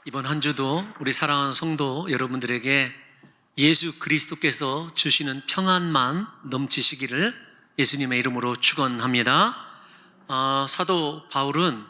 이번 한 주도 우리 사랑하는 성도 여러분들에게 예수 그리스도께서 주시는 평안만 넘치시기를 예수님의 이름으로 축원합니다. 사도 바울은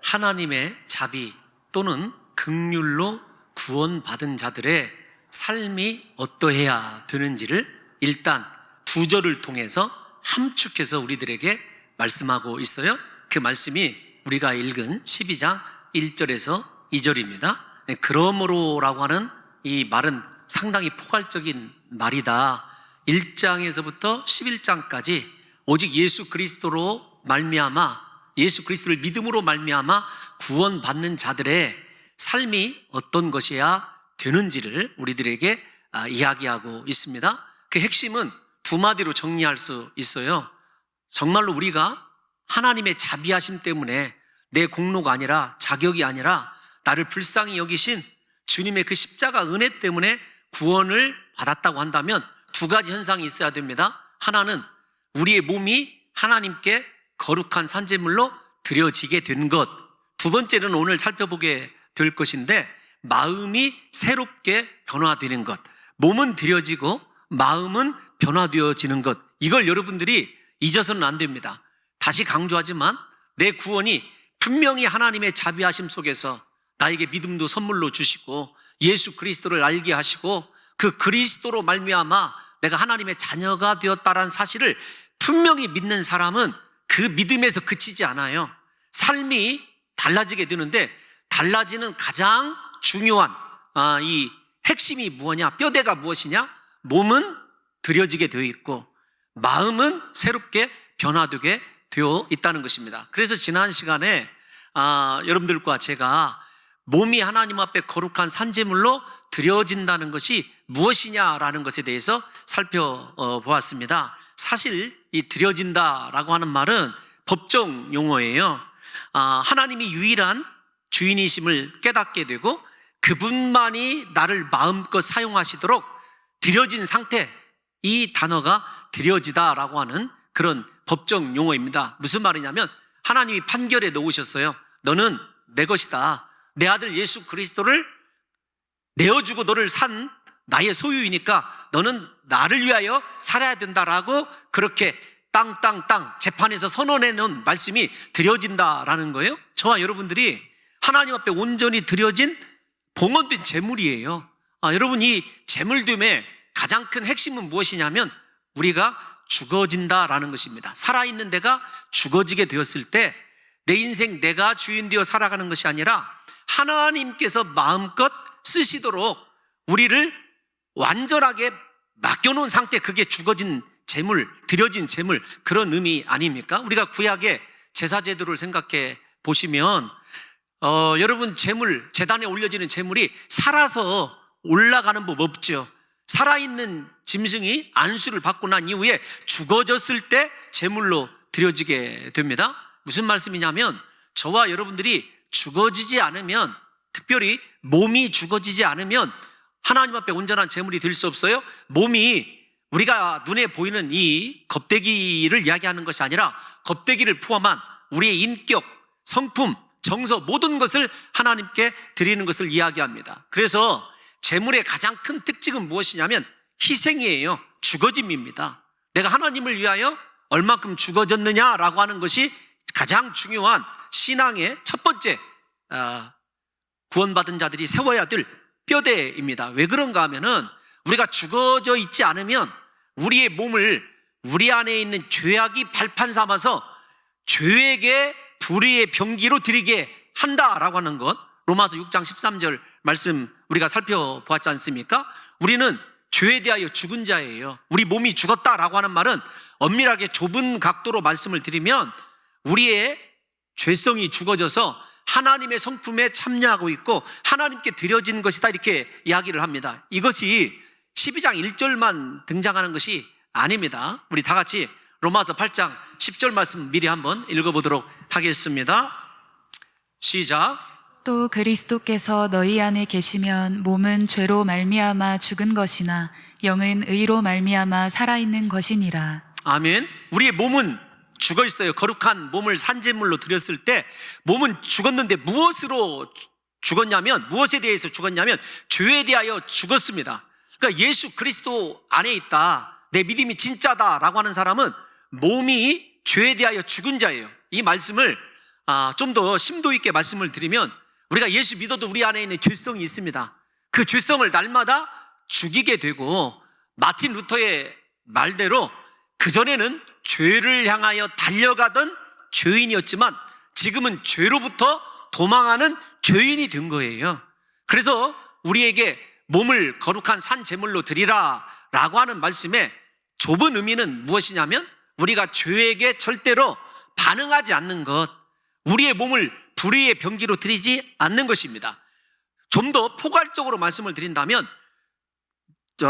하나님의 자비 또는 긍휼로 구원받은 자들의 삶이 어떠해야 되는지를 일단 두 절을 통해서 함축해서 우리들에게 말씀하고 있어요. 그 말씀이 우리가 읽은 12장 1절에서 2절입니다. 그러므로라고 하는 이 말은 상당히 포괄적인 말이다. 1장에서부터 11장까지 오직 예수 그리스도로 말미암아, 예수 그리스도를 믿음으로 말미암아 구원받는 자들의 삶이 어떤 것이야 되는지를 우리들에게 이야기하고 있습니다. 그 핵심은 두 마디로 정리할 수 있어요. 정말로 우리가 하나님의 자비하심 때문에 내 공로가 아니라, 자격이 아니라 나를 불쌍히 여기신 주님의 그 십자가 은혜 때문에 구원을 받았다고 한다면 두 가지 현상이 있어야 됩니다. 하나는 우리의 몸이 하나님께 거룩한 산제물로 드려지게 된 것. 두 번째는 오늘 살펴보게 될 것인데, 마음이 새롭게 변화되는 것. 몸은 드려지고 마음은 변화되어지는 것. 이걸 여러분들이 잊어서는 안 됩니다. 다시 강조하지만 내 구원이 분명히 하나님의 자비하심 속에서 나에게 믿음도 선물로 주시고 예수 그리스도를 알게 하시고 그 그리스도로 말미암아 내가 하나님의 자녀가 되었다라는 사실을 분명히 믿는 사람은 그 믿음에서 그치지 않아요. 삶이 달라지게 되는데, 달라지는 가장 중요한 이 핵심이 무엇이냐, 뼈대가 무엇이냐? 몸은 드려지게 되어 있고 마음은 새롭게 변화되게 되어 있다는 것입니다. 그래서 지난 시간에 여러분들과 제가 몸이 하나님 앞에 거룩한 산제물로 드려진다는 것이 무엇이냐라는 것에 대해서 살펴보았습니다. 사실 이 드려진다라고 하는 말은 법정 용어예요. 하나님이 유일한 주인이심을 깨닫게 되고 그분만이 나를 마음껏 사용하시도록 드려진 상태, 이 단어가 드려지다라고 하는 그런 법정 용어입니다. 무슨 말이냐면 하나님이 판결에 놓으셨어요. 너는 내 것이다. 내 아들 예수 그리스도를 내어주고 너를 산 나의 소유이니까 너는 나를 위하여 살아야 된다라고 그렇게 땅 재판에서 선언해 놓은 말씀이 드려진다라는 거예요. 저와 여러분들이 하나님 앞에 온전히 드려진 봉헌된 제물이에요. 여러분, 이 제물됨의 가장 큰 핵심은 무엇이냐면 우리가 죽어진다라는 것입니다. 살아있는 내가 죽어지게 되었을 때 내 인생 내가 주인 되어 살아가는 것이 아니라 하나님께서 마음껏 쓰시도록 우리를 완전하게 맡겨놓은 상태, 그게 죽어진 제물, 드려진 제물, 그런 의미 아닙니까? 우리가 구약의 제사제도를 생각해 보시면 여러분, 제물, 제단에 올려지는 제물이 살아서 올라가는 법 없죠. 살아있는 짐승이 안수를 받고 난 이후에 죽어졌을 때 제물로 드려지게 됩니다. 무슨 말씀이냐면 저와 여러분들이 죽어지지 않으면, 특별히 몸이 죽어지지 않으면 하나님 앞에 온전한 제물이 될 수 없어요. 몸이 우리가 눈에 보이는 이 겁대기를 이야기하는 것이 아니라 겁대기를 포함한 우리의 인격, 성품, 정서, 모든 것을 하나님께 드리는 것을 이야기합니다. 그래서 제물의 가장 큰 특징은 무엇이냐면 희생이에요. 죽어짐입니다. 내가 하나님을 위하여 얼마큼 죽어졌느냐라고 하는 것이 가장 중요한 신앙의 첫 번째 구원받은 자들이 세워야 될 뼈대입니다. 왜 그런가 하면은 우리가 죽어져 있지 않으면 우리의 몸을 우리 안에 있는 죄악이 발판 삼아서 죄에게 불의의 병기로 드리게 한다라고 하는 것, 로마서 6장 13절 말씀 우리가 살펴보았지 않습니까? 우리는 죄에 대하여 죽은 자예요. 우리 몸이 죽었다라고 하는 말은 엄밀하게 좁은 각도로 말씀을 드리면 우리의 죄성이 죽어져서 하나님의 성품에 참여하고 있고 하나님께 드려진 것이다, 이렇게 이야기를 합니다. 이것이 12장 1절만 등장하는 것이 아닙니다. 우리 다 같이 로마서 8장 10절 말씀 미리 한번 읽어보도록 하겠습니다. 시작. 또 그리스도께서 너희 안에 계시면 몸은 죄로 말미암아 죽은 것이나 영은 의로 말미암아 살아있는 것이니라. 아멘. 우리의 몸은 죽어 있어요. 거룩한 몸을 산제물로 드렸을 때 몸은 죽었는데 무엇으로 죽었냐면, 무엇에 대해서 죽었냐면 죄에 대하여 죽었습니다. 그러니까 예수 그리스도 안에 있다, 내 믿음이 진짜다라고 하는 사람은 몸이 죄에 대하여 죽은 자예요. 이 말씀을 좀 더 심도 있게 말씀을 드리면, 우리가 예수 믿어도 우리 안에 있는 죄성이 있습니다. 그 죄성을 날마다 죽이게 되고, 마틴 루터의 말대로 그전에는 죄를 향하여 달려가던 죄인이었지만 지금은 죄로부터 도망하는 죄인이 된 거예요. 그래서 우리에게 몸을 거룩한 산 제물로 드리라 라고 하는 말씀의 좁은 의미는 무엇이냐면, 우리가 죄에게 절대로 반응하지 않는 것, 우리의 몸을 불의의 병기로 드리지 않는 것입니다. 좀 더 포괄적으로 말씀을 드린다면,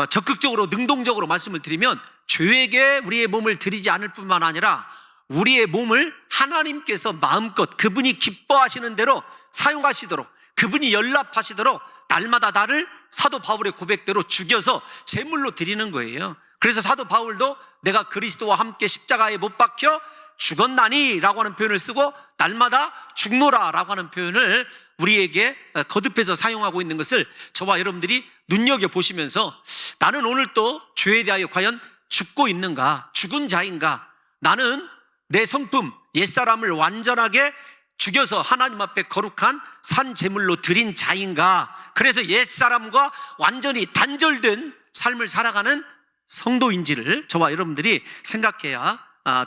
적극적으로 능동적으로 말씀을 드리면, 죄에게 우리의 몸을 드리지 않을 뿐만 아니라 우리의 몸을 하나님께서 마음껏 그분이 기뻐하시는 대로 사용하시도록, 그분이 연락하시도록 날마다 나를 사도 바울의 고백대로 죽여서 제물로 드리는 거예요. 그래서 사도 바울도 내가 그리스도와 함께 십자가에 못 박혀 죽었나니 라고 하는 표현을 쓰고, 날마다 죽노라 라고 하는 표현을 우리에게 거듭해서 사용하고 있는 것을 저와 여러분들이 눈여겨보시면서, 나는 오늘 또 죄에 대하여 과연 죽고 있는가, 죽은 자인가, 나는 내 성품 옛사람을 완전하게 죽여서 하나님 앞에 거룩한 산 제물로 드린 자인가, 그래서 옛사람과 완전히 단절된 삶을 살아가는 성도인지를 저와 여러분들이 생각해야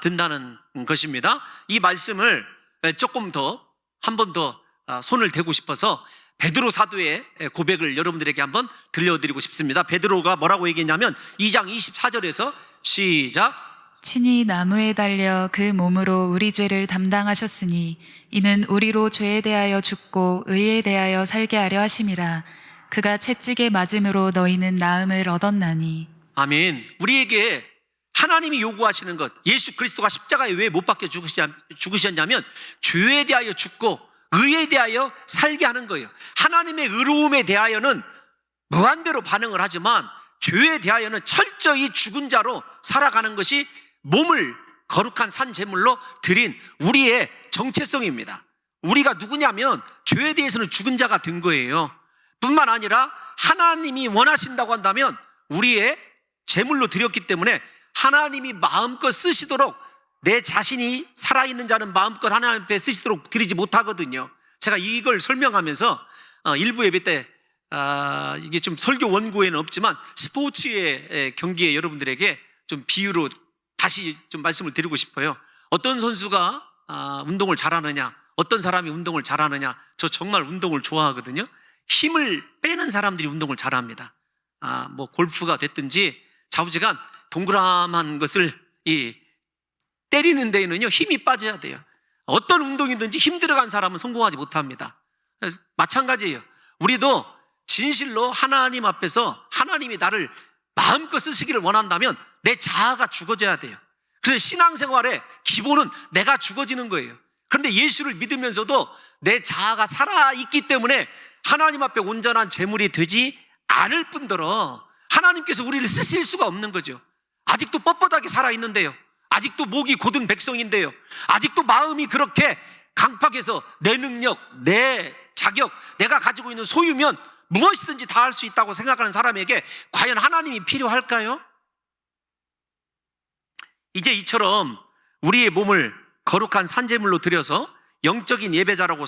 된다는 것입니다. 이 말씀을 조금 더 한 번 더 손을 대고 싶어서 베드로 사도의 고백을 여러분들에게 한번 들려드리고 싶습니다. 베드로가 뭐라고 얘기했냐면 2장 24절에서 시작. 친히 나무에 달려 그 몸으로 우리 죄를 담당하셨으니 이는 우리로 죄에 대하여 죽고 의에 대하여 살게 하려 하심이라. 그가 채찍에 맞음으로 너희는 나음을 얻었나니. 아멘. 우리에게 하나님이 요구하시는 것, 예수 그리스도가 십자가에 왜 못 박혀 죽으셨냐면 죄에 대하여 죽고 의에 대하여 살게 하는 거예요. 하나님의 의로움에 대하여는 무한대로 반응을 하지만 죄에 대하여는 철저히 죽은 자로 살아가는 것이 몸을 거룩한 산 제물로 드린 우리의 정체성입니다. 우리가 누구냐면 죄에 대해서는 죽은 자가 된 거예요. 뿐만 아니라 하나님이 원하신다고 한다면 우리의 제물로 드렸기 때문에 하나님이 마음껏 쓰시도록, 내 자신이 살아있는 자는 마음껏 하나님 앞에 쓰시도록 드리지 못하거든요. 제가 이걸 설명하면서 일부 예배 때 이게 좀 설교 원고에는 없지만 스포츠의 경기에 여러분들에게 좀 비유로 다시 좀 말씀을 드리고 싶어요. 어떤 선수가 운동을 잘하느냐, 어떤 사람이 운동을 잘하느냐, 저 정말 운동을 좋아하거든요. 힘을 빼는 사람들이 운동을 잘합니다. 뭐 골프가 됐든지 좌우지간 동그라만 것을 때리는 데에는요 힘이 빠져야 돼요. 어떤 운동이든지 힘 들어간 사람은 성공하지 못합니다. 마찬가지예요. 우리도 진실로 하나님 앞에서 하나님이 나를 마음껏 쓰시기를 원한다면 내 자아가 죽어져야 돼요. 그래서 신앙생활의 기본은 내가 죽어지는 거예요. 그런데 예수를 믿으면서도 내 자아가 살아있기 때문에 하나님 앞에 온전한 제물이 되지 않을 뿐더러 하나님께서 우리를 쓰실 수가 없는 거죠. 아직도 뻣뻣하게 살아있는데요, 아직도 목이 곧은 백성인데요, 아직도 마음이 그렇게 강팍해서 내 능력, 내 자격, 내가 가지고 있는 소유면 무엇이든지 다 할 수 있다고 생각하는 사람에게 과연 하나님이 필요할까요? 이제 이처럼 우리의 몸을 거룩한 산제물로 드려서 영적인 예배자로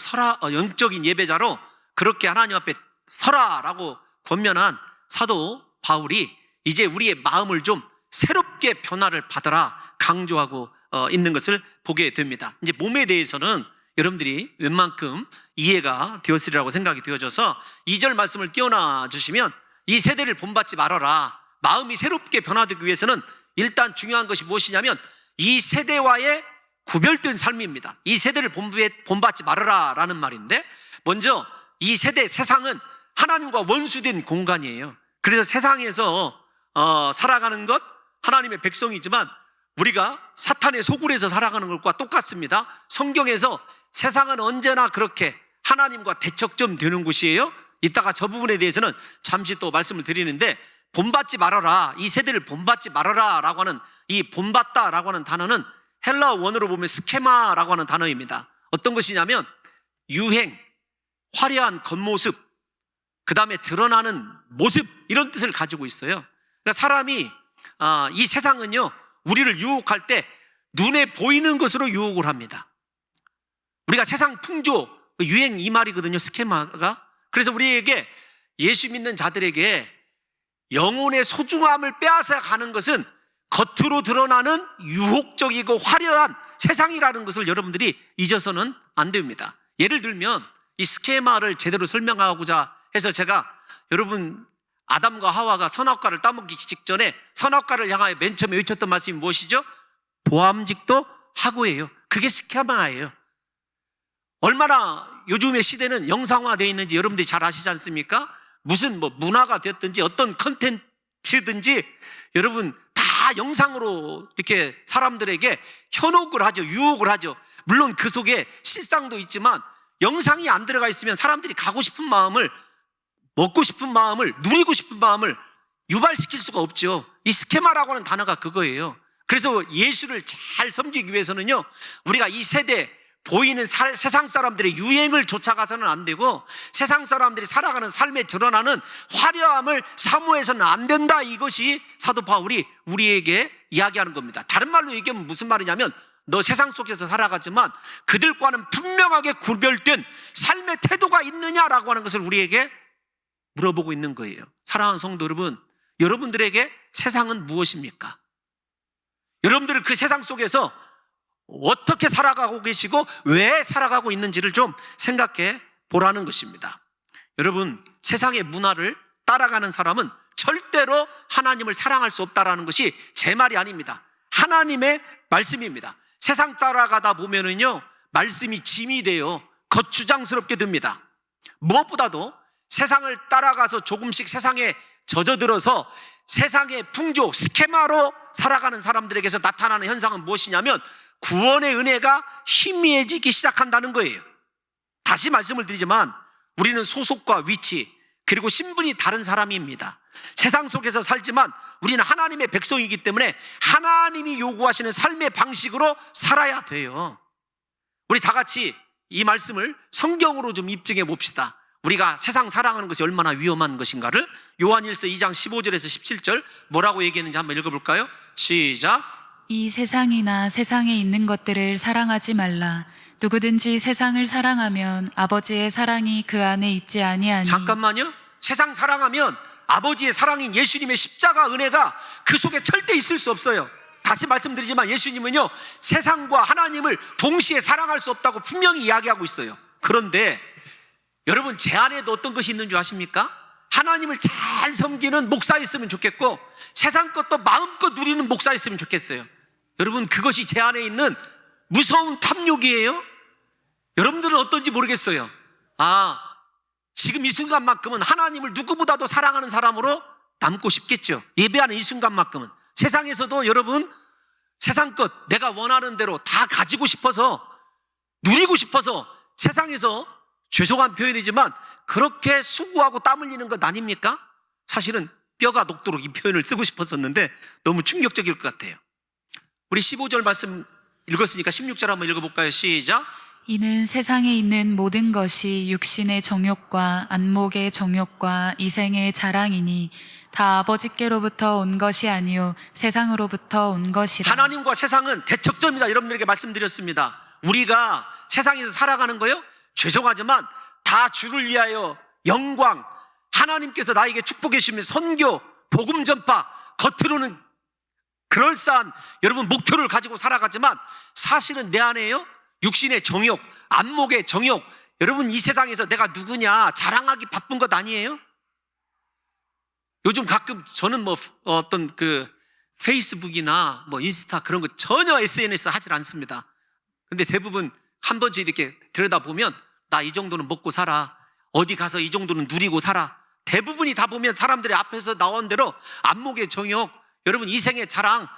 그렇게 하나님 앞에 서라라고 권면한 사도 바울이 이제 우리의 마음을 좀 새롭게 변화를 받아라 강조하고 있는 것을 보게 됩니다. 이제 몸에 대해서는 여러분들이 웬만큼 이해가 되었으리라고 생각이 되어져서 2절 말씀을 띄워놔 주시면, 이 세대를 본받지 말아라, 마음이 새롭게 변화되기 위해서는 일단 중요한 것이 무엇이냐면 이 세대와의 구별된 삶입니다. 이 세대를 본받지 말아라 라는 말인데, 먼저 이 세상은 하나님과 원수된 공간이에요. 그래서 세상에서 살아가는 것, 하나님의 백성이지만 우리가 사탄의 소굴에서 살아가는 것과 똑같습니다. 성경에서 세상은 언제나 그렇게 하나님과 대척점 되는 곳이에요. 이따가 저 부분에 대해서는 잠시 또 말씀을 드리는데, 본받지 말아라, 이 세대를 본받지 말아라 라고 하는 이 본받다 라고 하는 단어는 헬라어 원어로 보면 스케마라고 하는 단어입니다. 어떤 것이냐면 유행, 화려한 겉모습, 그 다음에 드러나는 모습, 이런 뜻을 가지고 있어요. 그러니까 사람이 이 세상은요, 우리를 유혹할 때 눈에 보이는 것으로 유혹을 합니다. 우리가 세상 풍조, 유행 이 말이거든요, 스케마가. 그래서 우리에게, 예수 믿는 자들에게 영혼의 소중함을 빼앗아 가는 것은 겉으로 드러나는 유혹적이고 화려한 세상이라는 것을 여러분들이 잊어서는 안 됩니다. 예를 들면 이 스케마를 제대로 설명하고자 해서 제가, 여러분, 아담과 하와가 선악과를 따먹기 직전에 선악과를 향하여 맨 처음에 외쳤던 말씀이 무엇이죠? 보암직도 하고예요. 그게 스케마예요. 얼마나 요즘의 시대는 영상화되어 있는지 여러분들이 잘 아시지 않습니까? 무슨 문화가 됐든지 어떤 컨텐츠든지 여러분 다 영상으로 이렇게 사람들에게 현혹을 하죠. 유혹을 하죠. 물론 그 속에 실상도 있지만 영상이 안 들어가 있으면 사람들이 가고 싶은 마음을, 먹고 싶은 마음을, 누리고 싶은 마음을 유발시킬 수가 없죠. 이 스케마라고 하는 단어가 그거예요. 그래서 예수를 잘 섬기기 위해서는요, 우리가 이 세대 보이는 세상 사람들의 유행을 쫓아가서는 안 되고 세상 사람들이 살아가는 삶에 드러나는 화려함을 사모해서는 안 된다. 이것이 사도 바울이 우리에게 이야기하는 겁니다. 다른 말로 얘기하면 무슨 말이냐면, 너 세상 속에서 살아가지만 그들과는 분명하게 구별된 삶의 태도가 있느냐라고 하는 것을 우리에게 물어보고 있는 거예요. 사랑하는 성도 여러분, 여러분들에게 세상은 무엇입니까? 여러분들은 그 세상 속에서 어떻게 살아가고 계시고 왜 살아가고 있는지를 좀 생각해 보라는 것입니다. 여러분, 세상의 문화를 따라가는 사람은 절대로 하나님을 사랑할 수 없다라는 것이 제 말이 아닙니다. 하나님의 말씀입니다. 세상 따라가다 보면은요, 말씀이 짐이 돼요. 거추장스럽게 됩니다. 무엇보다도 세상을 따라가서 조금씩 세상에 젖어들어서 세상의 풍조, 스케마로 살아가는 사람들에게서 나타나는 현상은 무엇이냐면 구원의 은혜가 희미해지기 시작한다는 거예요. 다시 말씀을 드리지만 우리는 소속과 위치 그리고 신분이 다른 사람입니다. 세상 속에서 살지만 우리는 하나님의 백성이기 때문에 하나님이 요구하시는 삶의 방식으로 살아야 돼요. 우리 다 같이 이 말씀을 성경으로 좀 입증해 봅시다. 우리가 세상 사랑하는 것이 얼마나 위험한 것인가를. 요한일서 2장 15절에서 17절 뭐라고 얘기했는지 한번 읽어볼까요? 시작. 이 세상이나 세상에 있는 것들을 사랑하지 말라. 누구든지 세상을 사랑하면 아버지의 사랑이 그 안에 있지 아니하니. 잠깐만요. 세상 사랑하면 아버지의 사랑인 예수님의 십자가 은혜가 그 속에 절대 있을 수 없어요. 다시 말씀드리지만 예수님은요, 세상과 하나님을 동시에 사랑할 수 없다고 분명히 이야기하고 있어요. 그런데 여러분, 제 안에도 어떤 것이 있는 줄 아십니까? 하나님을 잘 섬기는 목사였으면 좋겠고 세상 것도 마음껏 누리는 목사였으면 좋겠어요. 여러분, 그것이 제 안에 있는 무서운 탐욕이에요. 여러분들은 어떤지 모르겠어요. 지금 이 순간만큼은 하나님을 누구보다도 사랑하는 사람으로 남고 싶겠죠. 예배하는 이 순간만큼은. 세상에서도 여러분, 세상 것 내가 원하는 대로 다 가지고 싶어서, 누리고 싶어서 세상에서, 죄송한 표현이지만 그렇게 수고하고 땀 흘리는 것 아닙니까? 사실은 뼈가 녹도록 이 표현을 쓰고 싶었었는데 너무 충격적일 것 같아요. 우리 15절 말씀 읽었으니까 16절 한번 읽어볼까요? 시작. 이는 세상에 있는 모든 것이 육신의 정욕과 안목의 정욕과 이생의 자랑이니 다 아버지께로부터 온 것이 아니요 세상으로부터 온 것이라. 하나님과 세상은 대척점이다. 여러분들에게 말씀드렸습니다. 우리가 세상에서 살아가는 거요, 죄송하지만 다 주를 위하여 영광, 하나님께서 나에게 축복해 주시면 선교, 복음 전파, 겉으로는 그럴싸한 여러분 목표를 가지고 살아가지만 사실은 내 안에요, 육신의 정욕, 안목의 정욕. 여러분, 이 세상에서 내가 누구냐 자랑하기 바쁜 것 아니에요? 요즘 가끔 저는 어떤 페이스북이나 인스타 그런 거 전혀 SNS 하질 않습니다. 근데 대부분 한 번씩 이렇게 들여다보면 나 이 정도는 먹고 살아, 어디 가서 이 정도는 누리고 살아. 대부분이 다 보면 사람들의 앞에서 나온 대로 안목의 정욕, 여러분 이생의 자랑,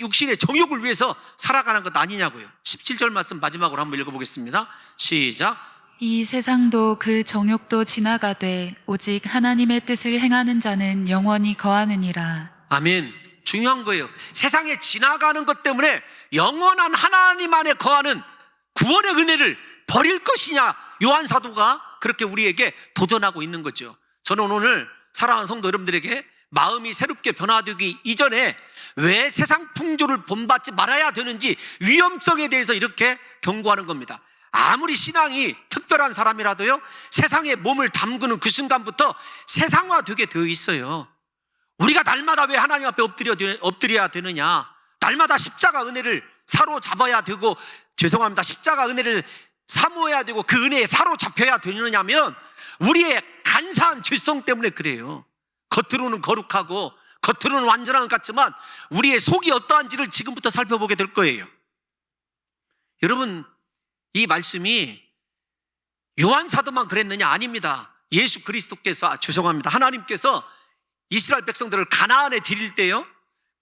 육신의 정욕을 위해서 살아가는 것 아니냐고요. 17절 말씀 마지막으로 한번 읽어보겠습니다. 시작. 이 세상도 그 정욕도 지나가되 오직 하나님의 뜻을 행하는 자는 영원히 거하느니라. 아멘. 중요한 거예요. 세상에 지나가는 것 때문에 영원한 하나님 안에 거하는 구원의 은혜를 버릴 것이냐, 요한 사도가 그렇게 우리에게 도전하고 있는 거죠. 저는 오늘 사랑하는 성도 여러분들에게 마음이 새롭게 변화되기 이전에 왜 세상 풍조를 본받지 말아야 되는지 위험성에 대해서 이렇게 경고하는 겁니다. 아무리 신앙이 특별한 사람이라도요, 세상에 몸을 담그는 그 순간부터 세상화되게 되어 있어요. 우리가 날마다 왜 하나님 앞에 엎드려야 되느냐? 날마다 십자가 은혜를 사로잡아야 되고, 죄송합니다, 십자가 은혜를 사모해야 되고 그 은혜에 사로잡혀야 되느냐면 우리의 간사한 죄성 때문에 그래요. 겉으로는 거룩하고 겉으로는 완전한 것 같지만 우리의 속이 어떠한지를 지금부터 살펴보게 될 거예요. 여러분, 이 말씀이 요한 사도만 그랬느냐? 아닙니다. 예수 그리스도께서, 죄송합니다, 하나님께서 이스라엘 백성들을 가나안에 드릴 때요,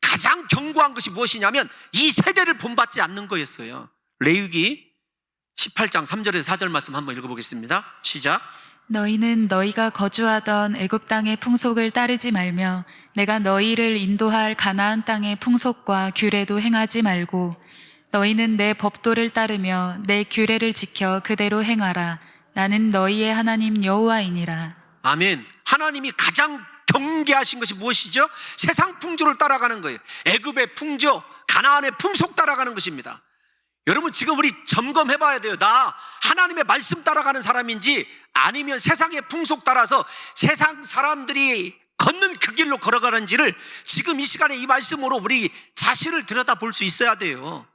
가장 경고한 것이 무엇이냐면 이 세대를 본받지 않는 거였어요. 레위기 18장 3절에서 4절 말씀 한번 읽어보겠습니다. 시작. 너희는 너희가 거주하던 애굽 땅의 풍속을 따르지 말며 내가 너희를 인도할 가나안 땅의 풍속과 규례도 행하지 말고 너희는 내 법도를 따르며 내 규례를 지켜 그대로 행하라. 나는 너희의 하나님 여호와이니라. 아멘. 하나님이 가장 경계하신 것이 무엇이죠? 세상 풍조를 따라가는 거예요. 애굽의 풍조, 가나안의 풍속 따라가는 것입니다. 여러분, 지금 우리 점검해 봐야 돼요. 나 하나님의 말씀 따라가는 사람인지 아니면 세상의 풍속 따라서 세상 사람들이 걷는 그 길로 걸어가는지를 지금 이 시간에 이 말씀으로 우리 자신을 들여다볼 수 있어야 돼요.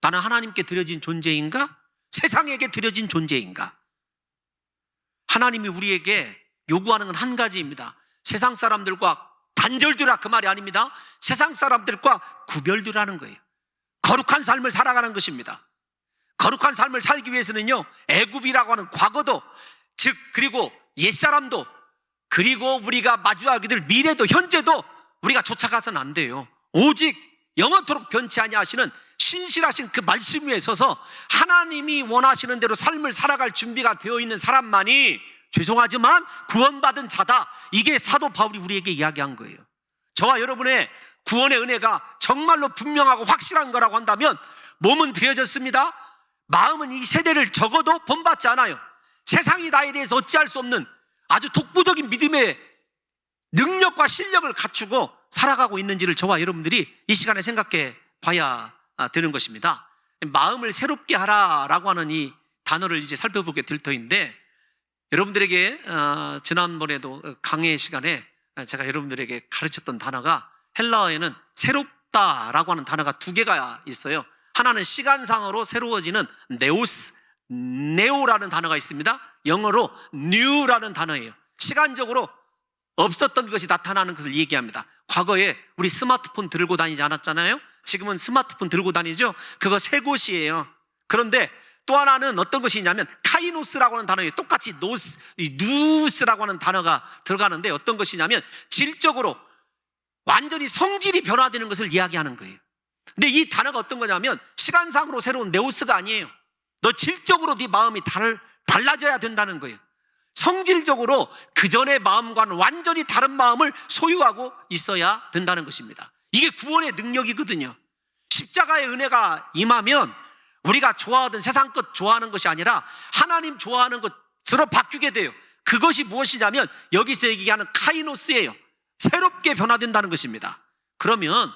나는 하나님께 드려진 존재인가? 세상에게 드려진 존재인가? 하나님이 우리에게 요구하는 건 한 가지입니다. 세상 사람들과 단절되라, 그 말이 아닙니다. 세상 사람들과 구별되라는 거예요. 거룩한 삶을 살아가는 것입니다. 거룩한 삶을 살기 위해서는요, 애굽이라고 하는 과거도, 즉 그리고 옛사람도, 그리고 우리가 마주하게 될 미래도, 현재도 우리가 쫓아가서는 안 돼요. 오직 영원토록 변치 아니하시는 신실하신 그 말씀 위에 서서 하나님이 원하시는 대로 삶을 살아갈 준비가 되어 있는 사람만이, 죄송하지만 구원받은 자다. 이게 사도 바울이 우리에게 이야기한 거예요. 저와 여러분의 구원의 은혜가 정말로 분명하고 확실한 거라고 한다면 몸은 드려졌습니다. 마음은 이 세대를 적어도 본받지 않아요. 세상이 나에 대해서 어찌할 수 없는 아주 독보적인 믿음의 능력과 실력을 갖추고 살아가고 있는지를 저와 여러분들이 이 시간에 생각해 봐야 되는 것입니다. 마음을 새롭게 하라라고 하는 이 단어를 이제 살펴보게 될 터인데, 여러분들에게 지난번에도 강의 시간에 제가 여러분들에게 가르쳤던 단어가, 헬라어에는 새롭다라고 하는 단어가 두 개가 있어요. 하나는 시간상으로 새로워지는 네오스, 네오라는 단어가 있습니다. 영어로 new라는 단어예요. 시간적으로 없었던 것이 나타나는 것을 얘기합니다. 과거에 우리 스마트폰 들고 다니지 않았잖아요. 지금은 스마트폰 들고 다니죠. 그거 새 곳이에요. 그런데 또 하나는 어떤 것이 있냐면 카이노스라고 하는 단어에 똑같이 노스, 누스라고 하는 단어가 들어가는데, 어떤 것이냐면 질적으로 완전히 성질이 변화되는 것을 이야기하는 거예요. 근데 이 단어가 어떤 거냐면 시간상으로 새로운 네오스가 아니에요. 너 질적으로 네 마음이 달라져야 된다는 거예요. 성질적으로 그전의 마음과는 완전히 다른 마음을 소유하고 있어야 된다는 것입니다. 이게 구원의 능력이거든요. 십자가의 은혜가 임하면 우리가 좋아하던 세상 것 좋아하는 것이 아니라 하나님 좋아하는 것으로 바뀌게 돼요. 그것이 무엇이냐면 여기서 얘기하는 카이노스예요. 새롭게 변화된다는 것입니다. 그러면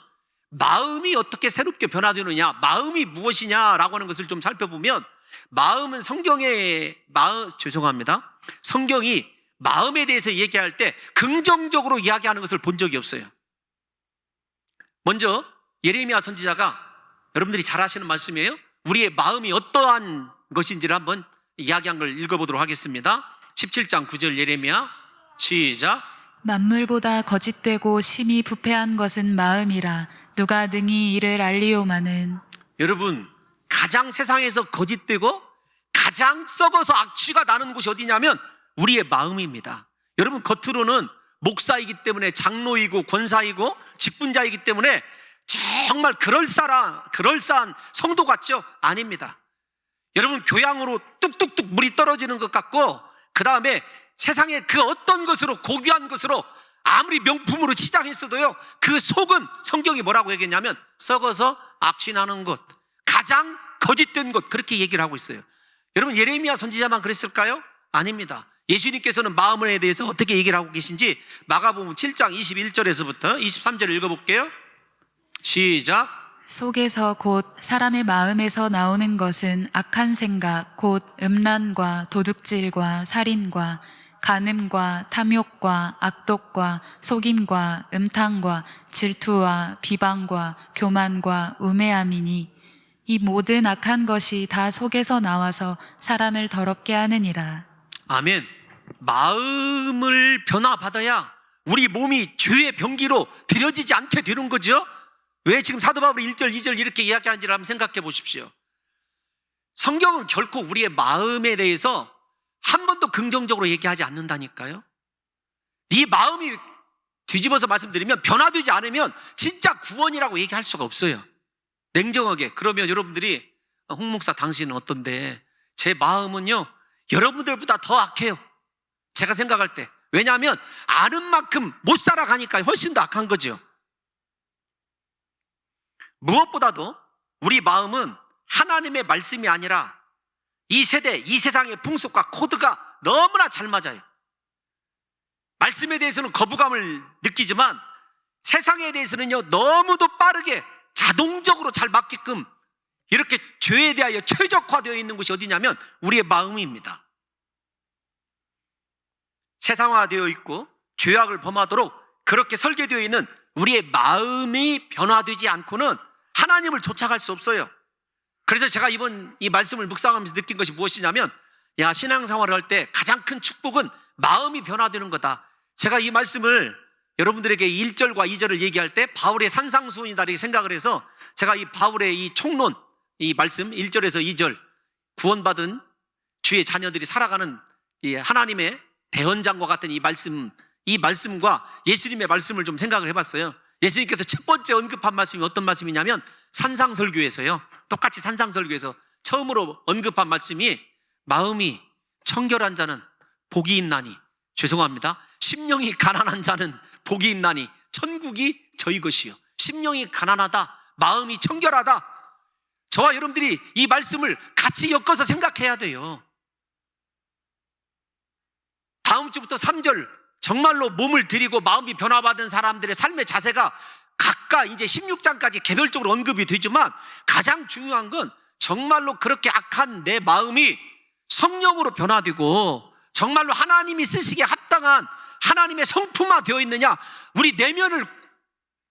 마음이 어떻게 새롭게 변화되느냐, 마음이 무엇이냐라고 하는 것을 좀 살펴보면, 마음은 성경이 마음에 대해서 얘기할 때 긍정적으로 이야기하는 것을 본 적이 없어요. 먼저 예레미야 선지자가, 여러분들이 잘 아시는 말씀이에요. 우리의 마음이 어떠한 것인지를 한번 이야기한 걸 읽어보도록 하겠습니다. 17장 9절 예레미야, 시작. 만물보다 거짓되고 심히 부패한 것은 마음이라 누가 능히 이를 알리오마는. 여러분, 가장 세상에서 거짓되고 가장 썩어서 악취가 나는 곳이 어디냐면 우리의 마음입니다. 여러분, 겉으로는 목사이기 때문에, 장로이고 권사이고 직분자이기 때문에 정말 그럴싸한 성도 같죠? 아닙니다. 여러분, 교양으로 뚝뚝뚝 물이 떨어지는 것 같고, 그 다음에 세상에 그 어떤 것으로, 고귀한 것으로 아무리 명품으로 치장했어도요, 그 속은 성경이 뭐라고 얘기했냐면 썩어서 악취 나는 곳, 가장 거짓된 곳, 그렇게 얘기를 하고 있어요. 여러분, 예레미야 선지자만 그랬을까요? 아닙니다. 예수님께서는 마음에 대해서 어떻게 얘기를 하고 계신지 마가복음 7장 21절에서부터 23절 읽어볼게요. 시작. 속에서 곧 사람의 마음에서 나오는 것은 악한 생각, 곧 음란과 도둑질과 살인과 간음과 탐욕과 악독과 속임과 음탕과 질투와 비방과 교만과 우매함이니 이 모든 악한 것이 다 속에서 나와서 사람을 더럽게 하느니라. 아멘. 마음을 변화받아야 우리 몸이 죄의 병기로 들여지지 않게 되는 거죠. 왜 지금 사도 바울이 1절 2절 이렇게 이야기하는지를 한번 생각해 보십시오. 성경은 결코 우리의 마음에 대해서 한 번도 긍정적으로 얘기하지 않는다니까요. 이 마음이, 뒤집어서 말씀드리면, 변화되지 않으면 진짜 구원이라고 얘기할 수가 없어요. 냉정하게. 그러면 여러분들이 홍 목사 당신은 어떤데? 제 마음은요 여러분들보다 더 악해요, 제가 생각할 때. 왜냐하면 아는 만큼 못 살아가니까 훨씬 더 악한 거죠. 무엇보다도 우리 마음은 하나님의 말씀이 아니라 이 세대, 이 세상의 풍속과 코드가 너무나 잘 맞아요. 말씀에 대해서는 거부감을 느끼지만 세상에 대해서는요 너무도 빠르게 자동적으로 잘 맞게끔 이렇게 죄에 대하여 최적화되어 있는 곳이 어디냐면 우리의 마음입니다. 세상화되어 있고 죄악을 범하도록 그렇게 설계되어 있는 우리의 마음이 변화되지 않고는 하나님을 쫓아갈 수 없어요. 그래서 제가 이번 이 말씀을 묵상하면서 느낀 것이 무엇이냐면, 야, 신앙생활을 할 때 가장 큰 축복은 마음이 변화되는 거다. 제가 이 말씀을 여러분들에게 1절과 2절을 얘기할 때 바울의 산상수훈이다 이렇게 생각을 해서 제가 이 바울의 이 총론, 이 말씀 1절에서 2절, 구원받은 주의 자녀들이 살아가는 이 하나님의 대언장과 같은 이 말씀과 예수님의 말씀을 좀 생각을 해봤어요. 예수님께서 첫 번째 언급한 말씀이 어떤 말씀이냐면 산상설교에서요, 똑같이 산상설교에서 처음으로 언급한 말씀이 마음이 청결한 자는 복이 있나니, 죄송합니다, 심령이 가난한 자는 복이 있나니 천국이 저희 것이요. 심령이 가난하다, 마음이 청결하다. 저와 여러분들이 이 말씀을 같이 엮어서 생각해야 돼요. 다음 주부터 3절, 정말로 몸을 들이고 마음이 변화받은 사람들의 삶의 자세가 각각 이제 16장까지 개별적으로 언급이 되지만 가장 중요한 건 정말로 그렇게 악한 내 마음이 성령으로 변화되고 정말로 하나님이 쓰시기에 합당한 하나님의 성품화 되어 있느냐, 우리 내면을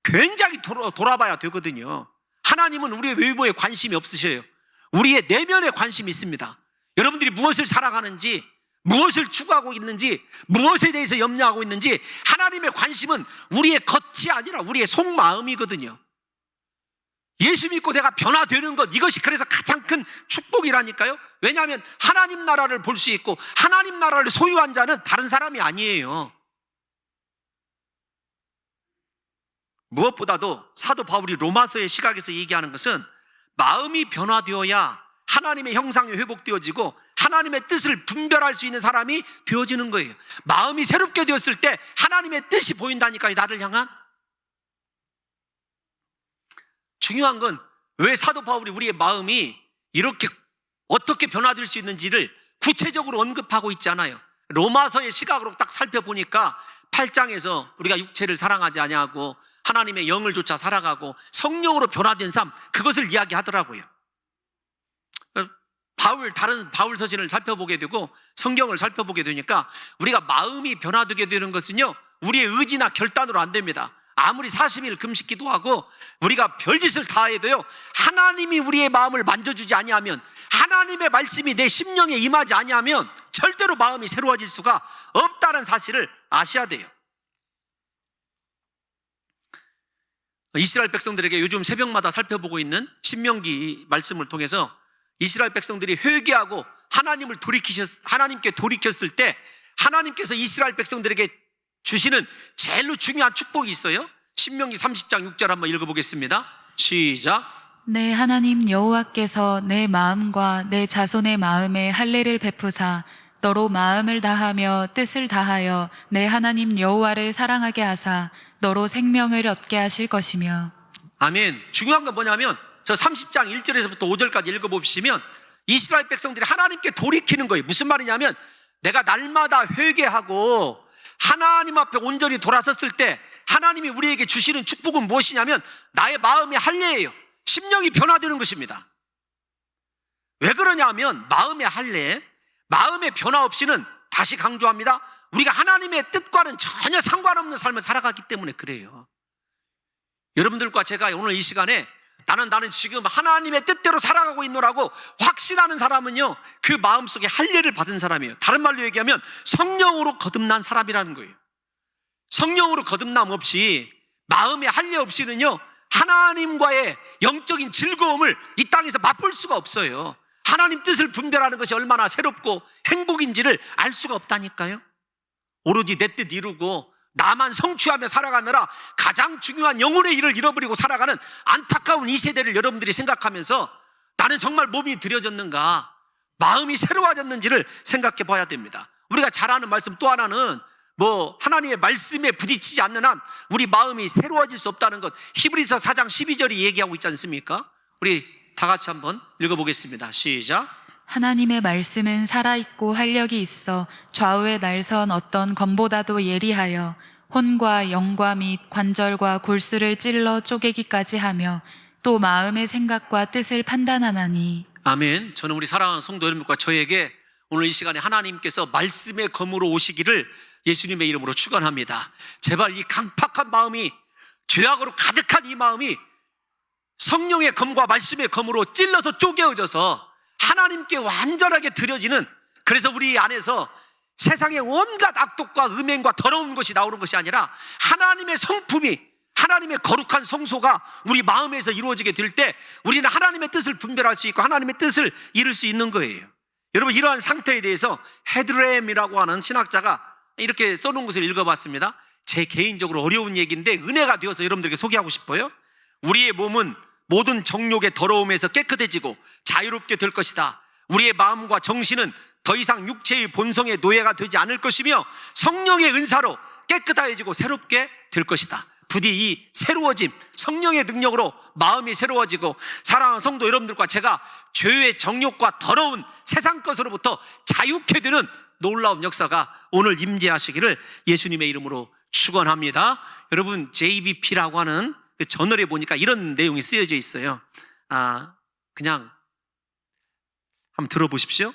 굉장히 돌아봐야 되거든요. 하나님은 우리의 외모에 관심이 없으셔요. 우리의 내면에 관심이 있습니다. 여러분들이 무엇을 살아가는지, 무엇을 추구하고 있는지, 무엇에 대해서 염려하고 있는지, 하나님의 관심은 우리의 겉이 아니라 우리의 속마음이거든요. 예수 믿고 내가 변화되는 것, 이것이 그래서 가장 큰 축복이라니까요. 왜냐하면 하나님 나라를 볼 수 있고 하나님 나라를 소유한 자는 다른 사람이 아니에요. 무엇보다도 사도 바울이 로마서의 시각에서 얘기하는 것은 마음이 변화되어야 하나님의 형상이 회복되어지고 하나님의 뜻을 분별할 수 있는 사람이 되어지는 거예요. 마음이 새롭게 되었을 때 하나님의 뜻이 보인다니까요, 나를 향한. 중요한 건 왜 사도 바울이 우리의 마음이 이렇게 어떻게 변화될 수 있는지를 구체적으로 언급하고 있잖아요. 로마서의 시각으로 딱 살펴보니까 8장에서 우리가 육체를 사랑하지 아니하고 하나님의 영을 쫓아 살아가고 성령으로 변화된 삶, 그것을 이야기하더라고요. 다른 바울 서신을 살펴보게 되고 성경을 살펴보게 되니까 우리가 마음이 변화되게 되는 것은요, 우리의 의지나 결단으로 안 됩니다. 아무리 40일 금식 기도하고 우리가 별짓을 다 해도요, 하나님이 우리의 마음을 만져주지 아니하면, 하나님의 말씀이 내 심령에 임하지 아니하면 절대로 마음이 새로워질 수가 없다는 사실을 아셔야 돼요. 이스라엘 백성들에게 요즘 새벽마다 살펴보고 있는 신명기 말씀을 통해서 이스라엘 백성들이 회개하고 하나님께 돌이켰을 때 하나님께서 이스라엘 백성들에게 주시는 제일로 중요한 축복이 있어요. 신명기 30장 6절 한번 읽어보겠습니다. 시작. 내 하나님 여호와께서 내 마음과 내 자손의 마음에 할례를 베푸사 너로 마음을 다하며 뜻을 다하여 내 하나님 여호와를 사랑하게 하사 너로 생명을 얻게 하실 것이며. 아멘. 중요한 건 뭐냐면 저 30장 1절에서부터 5절까지 읽어보시면 이스라엘 백성들이 하나님께 돌이키는 거예요. 무슨 말이냐면 내가 날마다 회개하고 하나님 앞에 온전히 돌아섰을 때 하나님이 우리에게 주시는 축복은 무엇이냐면 나의 마음의 할례예요. 심령이 변화되는 것입니다. 왜 그러냐면 마음의 할례, 마음의 변화 없이는, 다시 강조합니다, 우리가 하나님의 뜻과는 전혀 상관없는 삶을 살아가기 때문에 그래요. 여러분들과 제가 오늘 이 시간에 나는 지금 하나님의 뜻대로 살아가고 있노라고 확신하는 사람은요, 그 마음속에 할례를 받은 사람이에요. 다른 말로 얘기하면 성령으로 거듭난 사람이라는 거예요. 성령으로 거듭남 없이, 마음의 할례 없이는요, 하나님과의 영적인 즐거움을 이 땅에서 맛볼 수가 없어요. 하나님 뜻을 분별하는 것이 얼마나 새롭고 행복인지를 알 수가 없다니까요. 오로지 내 뜻 이루고 나만 성취하며 살아가느라 가장 중요한 영혼의 일을 잃어버리고 살아가는 안타까운 이 세대를 여러분들이 생각하면서 나는 정말 몸이 들여졌는가, 마음이 새로워졌는지를 생각해 봐야 됩니다. 우리가 잘 아는 말씀 또 하나는 하나님의 말씀에 부딪히지 않는 한 우리 마음이 새로워질 수 없다는 것, 히브리서 4장 12절이 얘기하고 있지 않습니까? 우리 다 같이 한번 읽어보겠습니다. 시작. 하나님의 말씀은 살아있고 활력이 있어 좌우에 날선 어떤 검보다도 예리하여 혼과 영과 및 관절과 골수를 찔러 쪼개기까지 하며 또 마음의 생각과 뜻을 판단하나니. 아멘. 저는 우리 사랑하는 성도 여러분과 저에게 오늘 이 시간에 하나님께서 말씀의 검으로 오시기를 예수님의 이름으로 축원합니다. 제발 이 강팍한 마음이, 죄악으로 가득한 이 마음이 성령의 검과 말씀의 검으로 찔러서 쪼개어져서 하나님께 완전하게 드려지는, 그래서 우리 안에서 세상의 온갖 악독과 음행과 더러운 것이 나오는 것이 아니라 하나님의 성품이, 하나님의 거룩한 성소가 우리 마음에서 이루어지게 될 때 우리는 하나님의 뜻을 분별할 수 있고 하나님의 뜻을 이룰 수 있는 거예요. 여러분, 이러한 상태에 대해서 헤드램이라고 하는 신학자가 이렇게 써놓은 것을 읽어봤습니다. 제 개인적으로 어려운 얘기인데 은혜가 되어서 여러분들에게 소개하고 싶어요. 우리의 몸은 모든 정욕의 더러움에서 깨끗해지고 자유롭게 될 것이다. 우리의 마음과 정신은 더 이상 육체의 본성의 노예가 되지 않을 것이며 성령의 은사로 깨끗해지고 새롭게 될 것이다. 부디 이 새로워짐, 성령의 능력으로 마음이 새로워지고, 사랑하는 성도 여러분들과 제가 죄의 정욕과 더러운 세상 것으로부터 자유케 되는 놀라운 역사가 오늘 임재하시기를 예수님의 이름으로 축원합니다. 여러분, JBP라고 하는 그 저널에 보니까 이런 내용이 쓰여져 있어요. 그냥 한번 들어보십시오.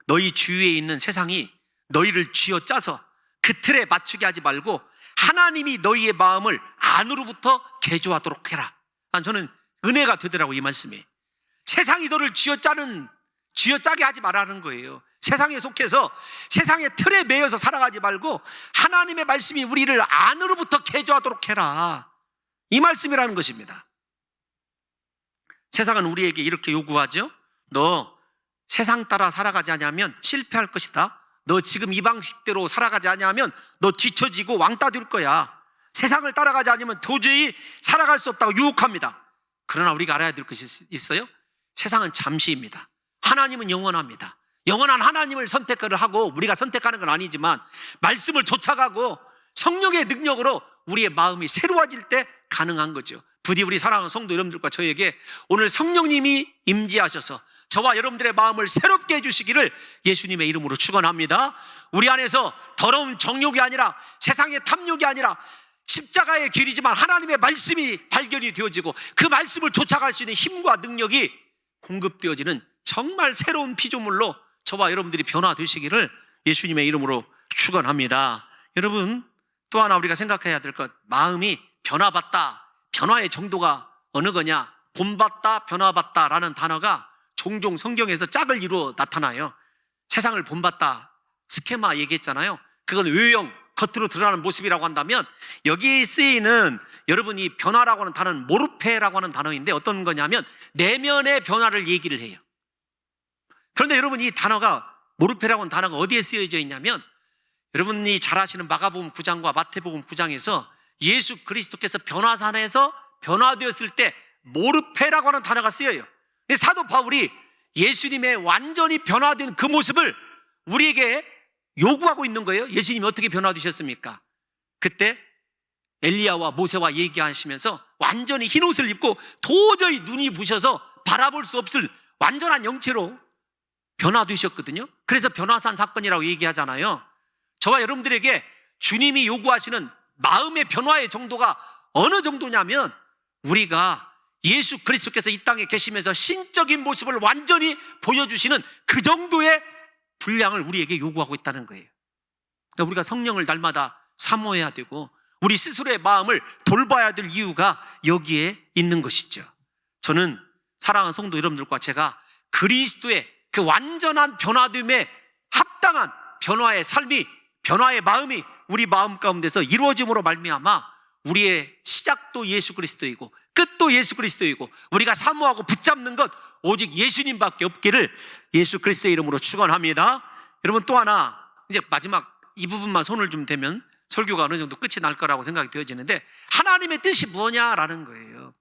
너희 주위에 있는 세상이 너희를 쥐어짜서 그 틀에 맞추게 하지 말고 하나님이 너희의 마음을 안으로부터 개조하도록 해라. 저는 은혜가 되더라고, 이 말씀이. 세상이 너를 쥐어짜게 하지 말라는 거예요. 세상에 속해서 세상의 틀에 매여서 살아가지 말고 하나님의 말씀이 우리를 안으로부터 개조하도록 해라, 이 말씀이라는 것입니다. 세상은 우리에게 이렇게 요구하죠. 너 세상 따라 살아가지 않으면 실패할 것이다. 너 지금 이 방식대로 살아가지 않으면 너 뒤처지고 왕따 될 거야. 세상을 따라가지 않으면 도저히 살아갈 수 없다고 유혹합니다. 그러나 우리가 알아야 될 것이 있어요. 세상은 잠시입니다. 하나님은 영원합니다. 영원한 하나님을 선택을 하고, 우리가 선택하는 건 아니지만 말씀을 쫓아가고 성령의 능력으로 우리의 마음이 새로워질 때 가능한 거죠. 부디 우리 사랑하는 성도 여러분들과 저에게 오늘 성령님이 임재하셔서 저와 여러분들의 마음을 새롭게 해주시기를 예수님의 이름으로 축원합니다. 우리 안에서 더러운 정욕이 아니라, 세상의 탐욕이 아니라 십자가의 길이지만 하나님의 말씀이 발견이 되어지고 그 말씀을 쫓아갈 수 있는 힘과 능력이 공급되어지는 정말 새로운 피조물로 저와 여러분들이 변화되시기를 예수님의 이름으로 축원합니다. 여러분, 또 하나 우리가 생각해야 될 것, 마음이 변화받다, 변화의 정도가 어느 거냐? 본받다, 변화받다라는 단어가 종종 성경에서 짝을 이루어 나타나요. 세상을 본받다, 스케마 얘기했잖아요. 그건 외형, 겉으로 드러나는 모습이라고 한다면, 여기 쓰이는 여러분이 변화라고 하는 단어는 모르페라고 하는 단어인데 어떤 거냐면 내면의 변화를 얘기를 해요. 그런데 여러분, 이 단어가, 모르페라고 하는 단어가 어디에 쓰여져 있냐면, 여러분이 잘 아시는 마가복음 9장과 마태복음 9장에서 예수 그리스도께서 변화산에서 변화되었을 때 모르페라고 하는 단어가 쓰여요. 사도 바울이 예수님의 완전히 변화된 그 모습을 우리에게 요구하고 있는 거예요. 예수님이 어떻게 변화되셨습니까? 그때 엘리야와 모세와 얘기하시면서 완전히 흰 옷을 입고 도저히 눈이 부셔서 바라볼 수 없을 완전한 영체로 변화되셨거든요. 그래서 변화산 사건이라고 얘기하잖아요. 저와 여러분들에게 주님이 요구하시는 마음의 변화의 정도가 어느 정도냐면, 우리가 예수 그리스도께서 이 땅에 계시면서 신적인 모습을 완전히 보여주시는 그 정도의 분량을 우리에게 요구하고 있다는 거예요. 그러니까 우리가 성령을 날마다 사모해야 되고 우리 스스로의 마음을 돌봐야 될 이유가 여기에 있는 것이죠. 저는 사랑하는 성도 여러분들과 제가 그리스도의 그 완전한 변화됨에 합당한 변화의 삶이, 변화의 마음이 우리 마음 가운데서 이루어짐으로 말미암아 우리의 시작도 예수 그리스도이고 끝도 예수 그리스도이고 우리가 사모하고 붙잡는 것 오직 예수님밖에 없기를 예수 그리스도의 이름으로 축원합니다. 여러분, 또 하나, 이제 마지막 이 부분만 손을 좀 대면 설교가 어느 정도 끝이 날 거라고 생각이 되어지는데, 하나님의 뜻이 뭐냐라는 거예요.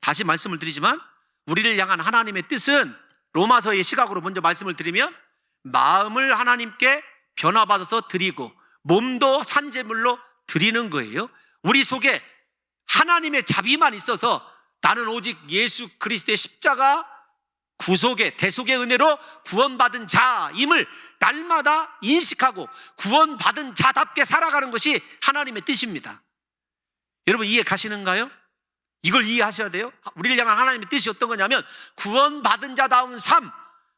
다시 말씀을 드리지만 우리를 향한 하나님의 뜻은 로마서의 시각으로 먼저 말씀을 드리면, 마음을 하나님께 변화받아서 드리고 몸도 산제물로 드리는 거예요. 우리 속에 하나님의 자비만 있어서 나는 오직 예수 그리스도의 십자가 구속의 대속의 은혜로 구원받은 자임을 날마다 인식하고 구원받은 자답게 살아가는 것이 하나님의 뜻입니다. 여러분, 이해 가시는가요? 이걸 이해하셔야 돼요. 우리를 향한 하나님의 뜻이 어떤 거냐면, 구원받은 자다운 삶,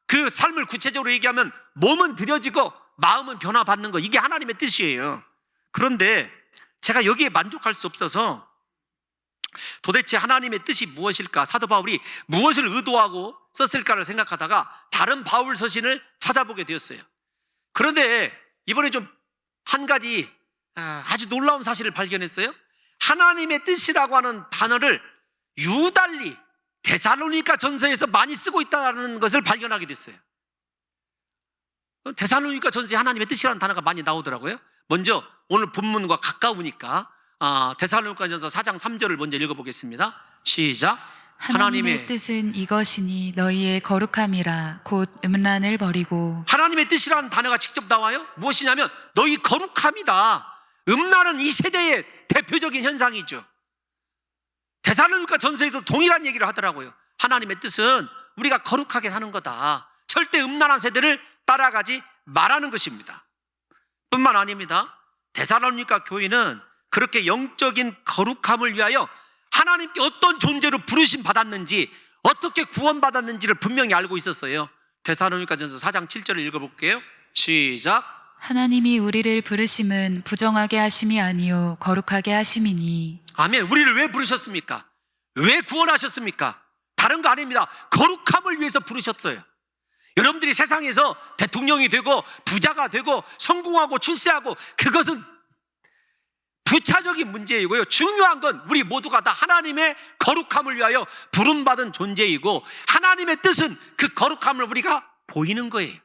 그 삶을 구체적으로 얘기하면 몸은 드려지고 마음은 변화받는 거, 이게 하나님의 뜻이에요. 그런데 제가 여기에 만족할 수 없어서 도대체 하나님의 뜻이 무엇일까, 사도 바울이 무엇을 의도하고 썼을까를 생각하다가 다른 바울 서신을 찾아보게 되었어요. 그런데 이번에 좀 한 가지 아주 놀라운 사실을 발견했어요. 하나님의 뜻이라고 하는 단어를 유달리 데살로니가 전서에서 많이 쓰고 있다는 것을 발견하게 됐어요. 데살로니가 전서에 하나님의 뜻이라는 단어가 많이 나오더라고요. 먼저 오늘 본문과 가까우니까 데살로니가 전서 4장 3절을 먼저 읽어보겠습니다. 시작. 하나님의 뜻은 이것이니 너희의 거룩함이라 곧 음란을 버리고. 하나님의 뜻이라는 단어가 직접 나와요. 무엇이냐면 너희 거룩함이다. 음란은 이 세대의 대표적인 현상이죠. 데살로니가 전서에도 동일한 얘기를 하더라고요. 하나님의 뜻은 우리가 거룩하게 사는 거다. 절대 음란한 세대를 따라가지 말라는 것입니다. 뿐만 아닙니다. 데살로니가 교회는 그렇게 영적인 거룩함을 위하여 하나님께 어떤 존재로 부르심 받았는지, 어떻게 구원받았는지를 분명히 알고 있었어요. 데살로니가 전서 4장 7절을 읽어볼게요. 시작. 하나님이 우리를 부르심은 부정하게 하심이 아니요 거룩하게 하심이니. 아멘. 우리를 왜 부르셨습니까? 왜 구원하셨습니까? 다른 거 아닙니다. 거룩함을 위해서 부르셨어요. 여러분들이 세상에서 대통령이 되고 부자가 되고 성공하고 출세하고, 그것은 부차적인 문제이고요. 중요한 건 우리 모두가 다 하나님의 거룩함을 위하여 부름받은 존재이고, 하나님의 뜻은 그 거룩함을 우리가 보이는 거예요.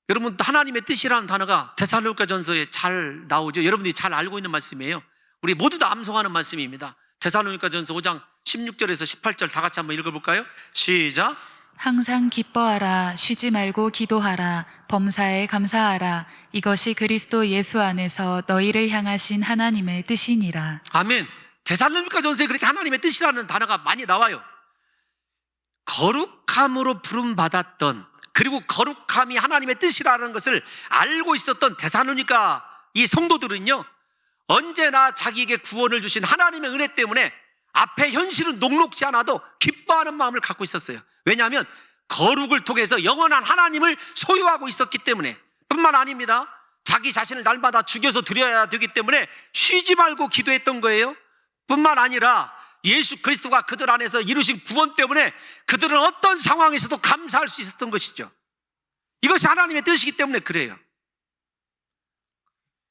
여러분, 하나님의 뜻이라는 단어가 데살로니가 전서에 잘 나오죠. 여러분들이 잘 알고 있는 말씀이에요. 우리 모두 다 암송하는 말씀입니다. 데살로니가 전서 5장 16절에서 18절 다 같이 한번 읽어볼까요? 시작. 항상 기뻐하라, 쉬지 말고 기도하라, 범사에 감사하라. 이것이 그리스도 예수 안에서 너희를 향하신 하나님의 뜻이니라. 아멘. 데살로니가 전서에 그렇게 하나님의 뜻이라는 단어가 많이 나와요. 거룩함으로 부름받았던, 그리고 거룩함이 하나님의 뜻이라는 것을 알고 있었던 데살로니가 이 성도들은요, 언제나 자기에게 구원을 주신 하나님의 은혜 때문에 앞에 현실은 녹록지 않아도 기뻐하는 마음을 갖고 있었어요. 왜냐하면 거룩을 통해서 영원한 하나님을 소유하고 있었기 때문에. 뿐만 아닙니다. 자기 자신을 날마다 죽여서 드려야 되기 때문에 쉬지 말고 기도했던 거예요. 뿐만 아니라 예수 그리스도가 그들 안에서 이루신 구원 때문에 그들은 어떤 상황에서도 감사할 수 있었던 것이죠. 이것이 하나님의 뜻이기 때문에 그래요.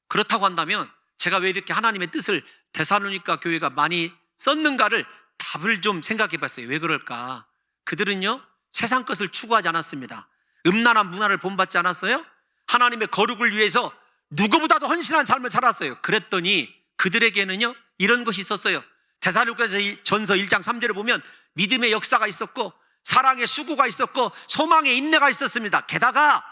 그렇다고 한다면 제가 왜 이렇게 하나님의 뜻을 데살로니가 교회가 많이 썼는가를 답을 좀 생각해 봤어요. 왜 그럴까? 그들은요, 세상 것을 추구하지 않았습니다. 음란한 문화를 본받지 않았어요. 하나님의 거룩을 위해서 누구보다도 헌신한 삶을 살았어요. 그랬더니 그들에게는요, 이런 것이 있었어요. 데살로니가 전서 1장 3절을 보면 믿음의 역사가 있었고 사랑의 수고가 있었고 소망의 인내가 있었습니다. 게다가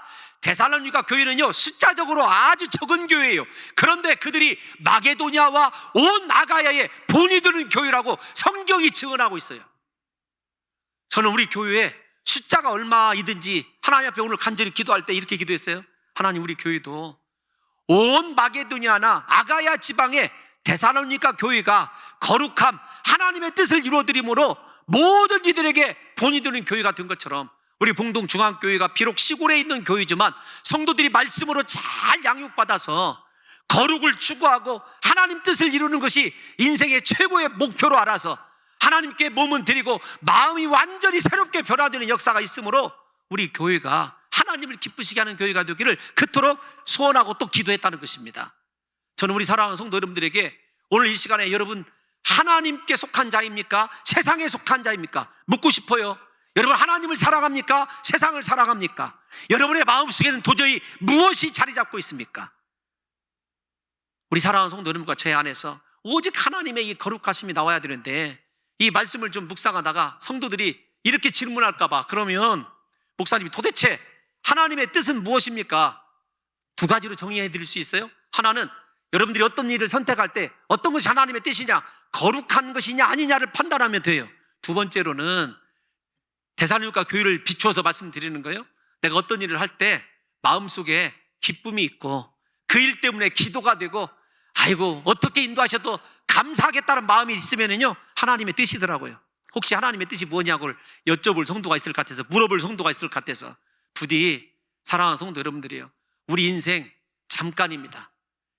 데살로니가 교회는요 숫자적으로 아주 적은 교회예요. 그런데 그들이 마게도냐와 온 아가야에 본이 드는 교회라고 성경이 증언하고 있어요. 저는 우리 교회에 숫자가 얼마이든지 하나님 앞에 오늘 간절히 기도할 때 이렇게 기도했어요. 하나님, 우리 교회도 온 마게도냐나 아가야 지방의 데살로니가 교회가 거룩함, 하나님의 뜻을 이루어드림으로 모든 이들에게 본이 되는 교회가 된 것처럼 우리 봉동중앙교회가 비록 시골에 있는 교회지만 성도들이 말씀으로 잘 양육받아서 거룩을 추구하고 하나님 뜻을 이루는 것이 인생의 최고의 목표로 알아서 하나님께 몸은 드리고 마음이 완전히 새롭게 변화되는 역사가 있으므로 우리 교회가 하나님을 기쁘시게 하는 교회가 되기를 그토록 소원하고 또 기도했다는 것입니다. 저는 우리 사랑하는 성도 여러분들에게 오늘 이 시간에 여러분 하나님께 속한 자입니까? 세상에 속한 자입니까? 묻고 싶어요. 여러분 하나님을 사랑합니까? 세상을 사랑합니까? 여러분의 마음속에는 도저히 무엇이 자리 잡고 있습니까? 우리 사랑하는 성도 여러분과 제 안에서 오직 하나님의 이 거룩하심이 나와야 되는데 이 말씀을 좀 묵상하다가 성도들이 이렇게 질문할까 봐, 그러면 목사님이 도대체 하나님의 뜻은 무엇입니까? 두 가지로 정의해 드릴 수 있어요. 하나는 여러분들이 어떤 일을 선택할 때 어떤 것이 하나님의 뜻이냐, 거룩한 것이냐 아니냐를 판단하면 돼요. 두 번째로는 데살로니가 교회를 비추어서 말씀드리는 거예요. 내가 어떤 일을 할 때 마음속에 기쁨이 있고 그 일 때문에 기도가 되고 아이고 어떻게 인도하셔도 감사하겠다는 마음이 있으면은요 하나님의 뜻이더라고요. 혹시 하나님의 뜻이 뭐냐고 여쭤볼 성도가 있을 것 같아서, 물어볼 성도가 있을 것 같아서 부디 사랑하는 성도 여러분들이요, 우리 인생 잠깐입니다.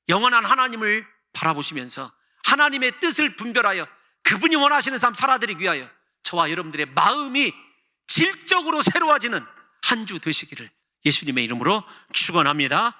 영원한 하나님을 바라보시면서 하나님의 뜻을 분별하여 그분이 원하시는 삶 살아드리기 위하여 저와 여러분들의 마음이 질적으로 새로워지는 한 주 되시기를 예수님의 이름으로 축원합니다.